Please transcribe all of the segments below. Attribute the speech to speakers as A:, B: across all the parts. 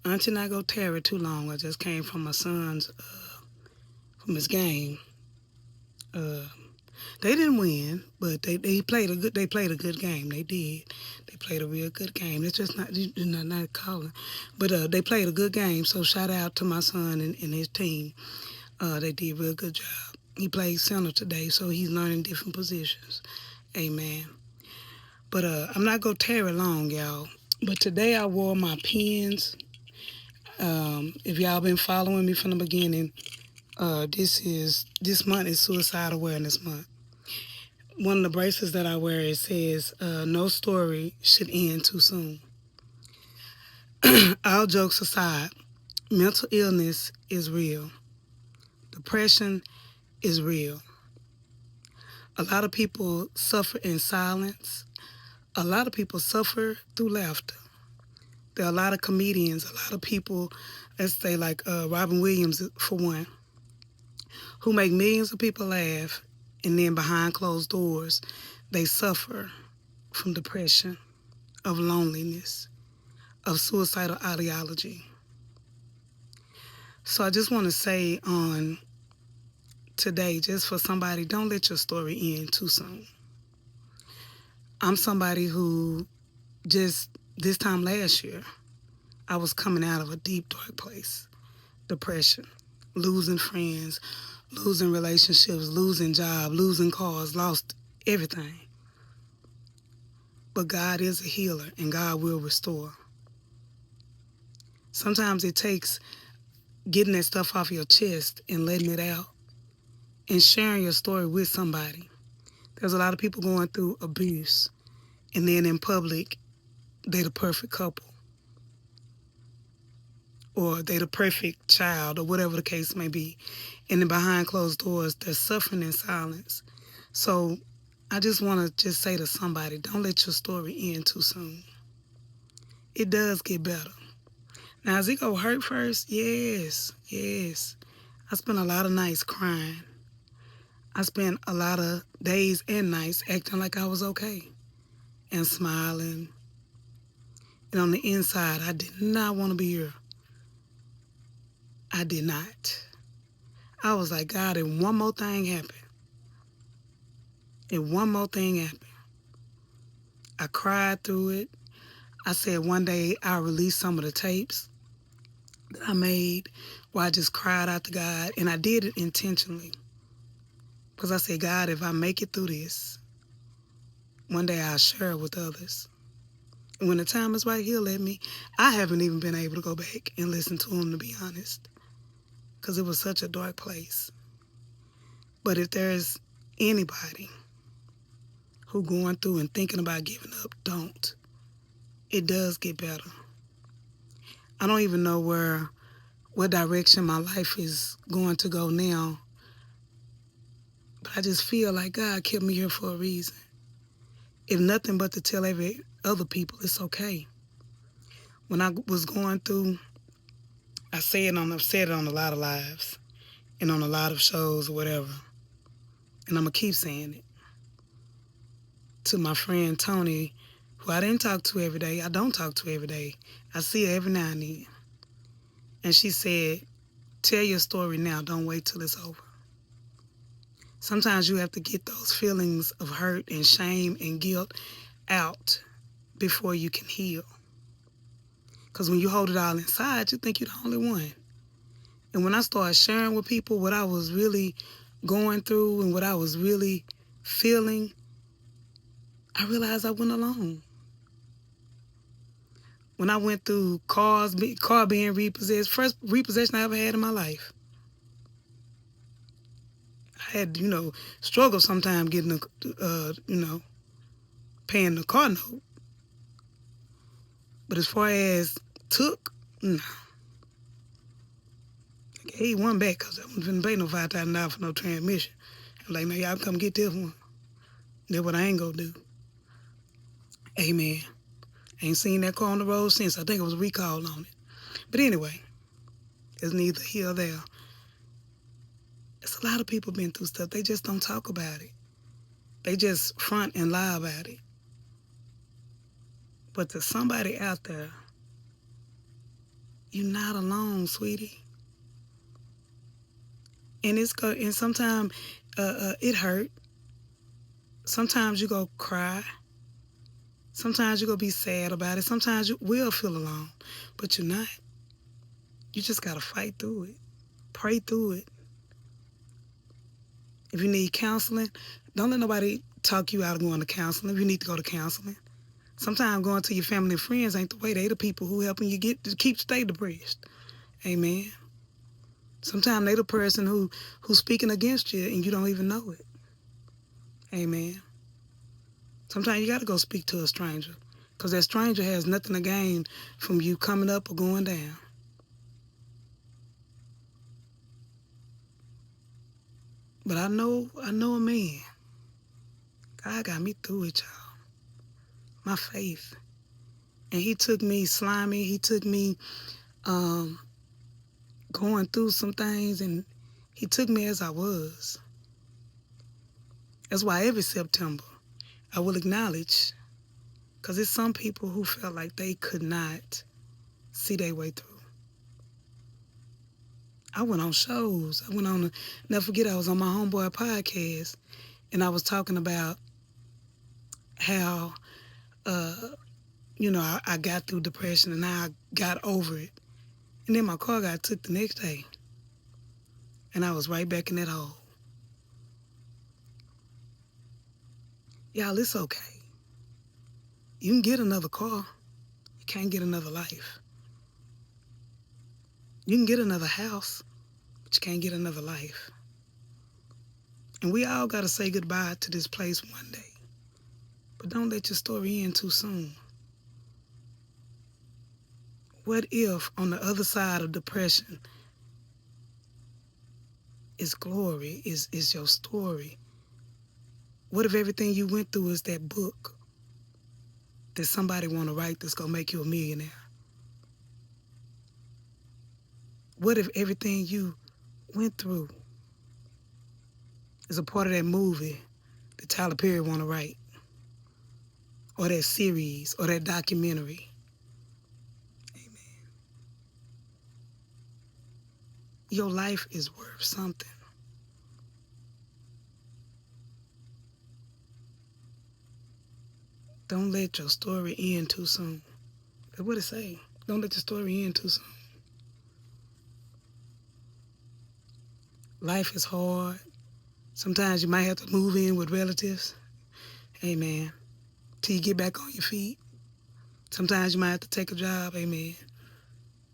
A: Auntie not go tarry too long. I just came from my son's from his game. Uh, they didn't win, but they played a good game. They did. They played a real good game. It's just not calling, but they played a good game. So shout out to my son and his team. They did a real good job. He played center today, so he's learning different positions. Amen. But I'm not gonna tarry long, y'all. But today I wore my pins. If y'all been following me from the beginning, this month is Suicide Awareness Month. One of the bracelets that I wear, it says, "No story should end too soon." All jokes aside, mental illness is real. Depression is real. A lot of people suffer in silence. A lot of people suffer through laughter. There are a lot of comedians, a lot of people, let's say like Robin Williams for one, who make millions of people laugh, and then behind closed doors, they suffer from depression, of loneliness, of suicidal ideology. So I just want to say on today, just for somebody, don't let your story end too soon. I'm somebody who just this time last year, I was coming out of a deep, dark place, depression, losing friends, losing relationships, losing job, losing cars, lost everything. But God is a healer and God will restore. Sometimes it takes getting that stuff off your chest and letting it out and sharing your story with somebody. There's a lot of people going through abuse, and then in public, they the perfect couple, or they the perfect child, or whatever the case may be. And then behind closed doors, they're suffering in silence. So I just want to just say to somebody, don't let your story end too soon. It does get better. Now, is it going to hurt first? Yes, yes. I spent a lot of nights crying. I spent a lot of days and nights acting like I was okay and smiling. And on the inside, I did not want to be here. I did not. I was like, God, if one more thing happened, if one more thing happened, I cried through it. I said one day I'll release some of the tapes that I made where I just cried out to God. And I did it intentionally. Because I said, God, if I make it through this, one day I'll share it with others. And when the time is right, He'll let me. I haven't even been able to go back and listen to Him, to be honest, because it was such a dark place. But if there's anybody who going through and thinking about giving up, don't. It does get better. I don't even know what direction my life is going to go now, but I just feel like God kept me here for a reason. If nothing but to tell every other people it's okay. When I was going through, I've said it on a lot of lives and on a lot of shows or whatever, and I'm going to keep saying it. To my friend Tony, who I didn't talk to every day, I don't talk to every day. I see her every now and then. And she said, tell your story now, don't wait till it's over. Sometimes you have to get those feelings of hurt and shame and guilt out before you can heal. Because when you hold it all inside, you think you're the only one. And when I started sharing with people what I was really going through and what I was really feeling, I realized I wasn't alone. When I went through car being repossessed, first repossession I ever had in my life. I had, struggle sometimes getting, paying the car note. But as far as took, no. I gave one back because I wasn't paying no $5,000 for no transmission. I'm like, no, y'all come get this one. That's what I ain't gonna do. Amen. Ain't seen that car on the road since. I think it was a recall on it. But anyway, it's neither here or there. There's a lot of people been through stuff. They just don't talk about it. They just front and lie about it. But to somebody out there, You're not alone, sweetie. And and sometimes it hurt. Sometimes you go cry. Sometimes you go be sad about it. Sometimes you will feel alone, but you're not. You just gotta fight through it. Pray through it. If you need counseling, don't let nobody talk you out of going to counseling if you need to go to counseling. Sometimes going to your family and friends ain't the way. They the people who helping you get to stay depressed. Amen. Sometimes they the person who's speaking against you and you don't even know it. Amen. Sometimes you got to go speak to a stranger because that stranger has nothing to gain from you coming up or going down. But I know a man. God got me through it, y'all. My faith. And he took me slimy. He took me going through some things, and he took me as I was. That's why every September I will acknowledge, because there's some people who felt like they could not see their way through. I went on shows. Never forget, I was on my homeboy podcast, and I was talking about how, I got through depression and I got over it. And then my car got took the next day, and I was right back in that hole. Y'all, it's okay. You can get another car. You can't get another life. You can get another house, but you can't get another life. And we all got to say goodbye to this place one day. But don't let your story end too soon. What if on the other side of depression is glory, is your story? What if everything you went through is that book that somebody want to write that's going to make you a millionaire? What if everything you went through is a part of that movie that Tyler Perry want to write? Or that series, or that documentary? Amen. Your life is worth something. Don't let your story end too soon. That's what it say. Don't let your story end too soon. Life is hard. Sometimes you might have to move in with relatives. Amen. Till you get back on your feet. Sometimes you might have to take a job. Amen.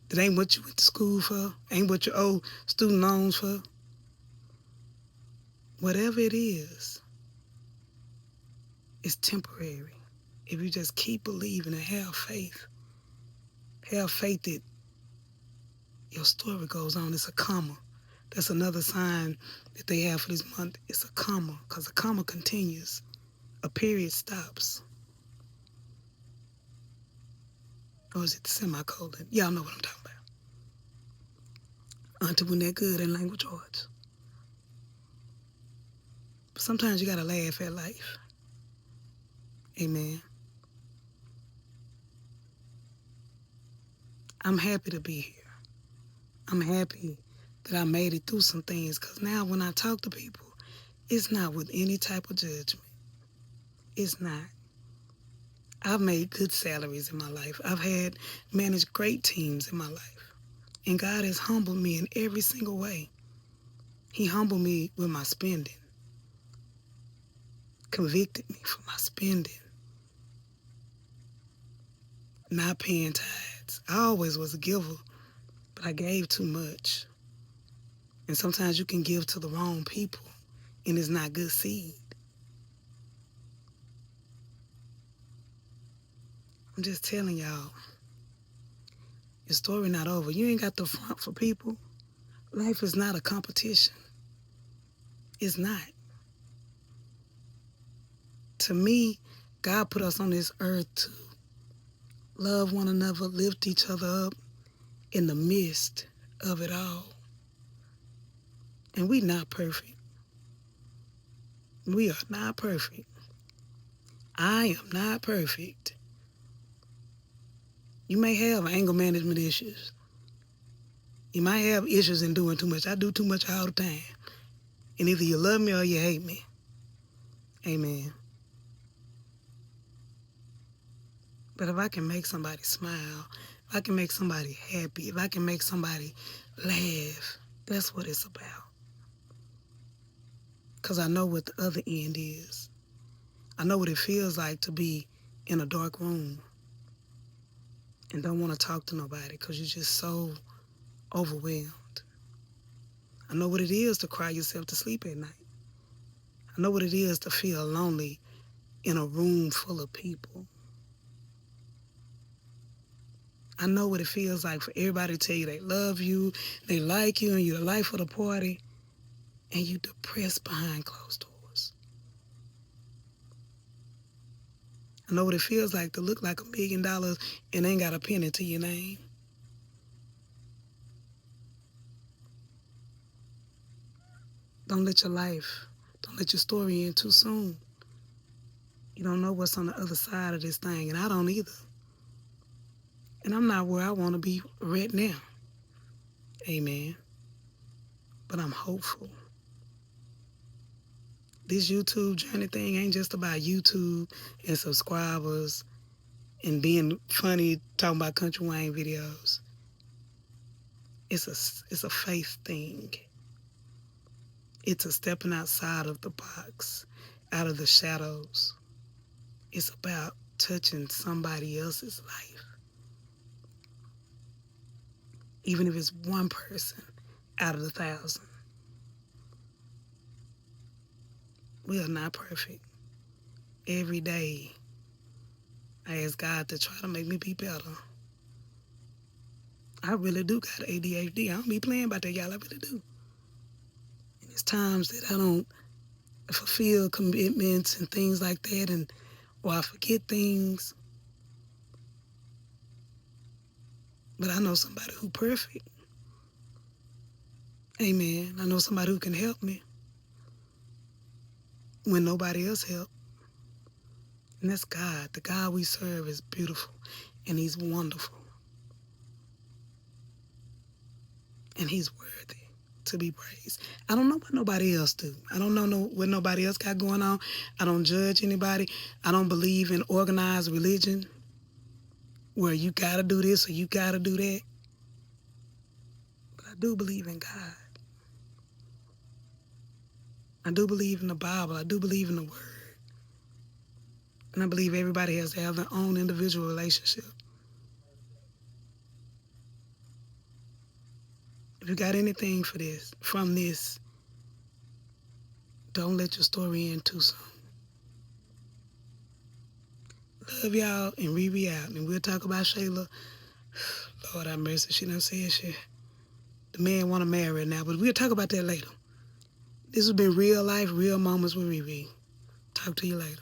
A: That ain't what you went to school for. Ain't what you owe student loans for. Whatever it is, it's temporary. If you just keep believing and have faith that your story goes on. It's a comma. That's another sign that they have for this month. It's a comma, because a comma continues. A period stops. Or is it the semicolon? Y'all know what I'm talking about. Auntie wasn't that good in language arts. But sometimes you gotta laugh at life. Amen. I'm happy to be here. I'm happy that I made it through some things, because now when I talk to people, it's not with any type of judgment. It's not. I've made good salaries in my life. I've managed great teams in my life. And God has humbled me in every single way. He humbled me with my spending. Convicted me for my spending. Not paying tithes. I always was a giver, but I gave too much. And sometimes you can give to the wrong people, and it's not good seed. I'm just telling y'all, your story not over. You ain't got the front for people. Life is not a competition. It's not. To me, God put us on this earth to love one another, lift each other up in the midst of it all. And we not perfect. We are not perfect. I am not perfect. You may have anger management issues. You might have issues in doing too much. I do too much all the time. And either you love me or you hate me. Amen. But if I can make somebody smile, if I can make somebody happy, if I can make somebody laugh, that's what it's about. Because I know what the other end is. I know what it feels like to be in a dark room and don't want to talk to nobody because you're just so overwhelmed. I know what it is to cry yourself to sleep at night. I know what it is to feel lonely in a room full of people. I know what it feels like for everybody to tell you they love you, they like you, and you're the life of the party, and you depressed behind closed doors. I know what it feels like to look like $1 million and ain't got a penny to your name. Don't let your story end too soon. You don't know what's on the other side of this thing, and I don't either. And I'm not where I want to be right now. Amen. But I'm hopeful. This YouTube journey thing ain't just about YouTube and subscribers and being funny talking about Country Wayne videos. It's a faith thing. It's a stepping outside of the box, out of the shadows. It's about touching somebody else's life. Even if it's one person out of 1,000. We are not perfect. Every day, I ask God to try to make me be better. I really do got ADHD. I don't be playing about that, y'all. I really do. And it's times that I don't fulfill commitments and things like that, or I forget things. But I know somebody who perfect. Amen. I know somebody who can help me when nobody else help. And that's God. The God we serve is beautiful, and he's wonderful. And he's worthy to be praised. I don't know what nobody else do. I don't know what nobody else got going on. I don't judge anybody. I don't believe in organized religion where you got to do this or you got to do that. But I do believe in God. I do believe in the Bible. I do believe in the Word. And I believe everybody has to have their own individual relationship. If you got anything from this, don't let your story end too soon. Love y'all, and ReRe out. And we'll talk about Shayla. Lord have mercy, she done said shit. The man want to marry her now, but we'll talk about that later. This has been Real Life, Real Moments with ReRe. Talk to you later.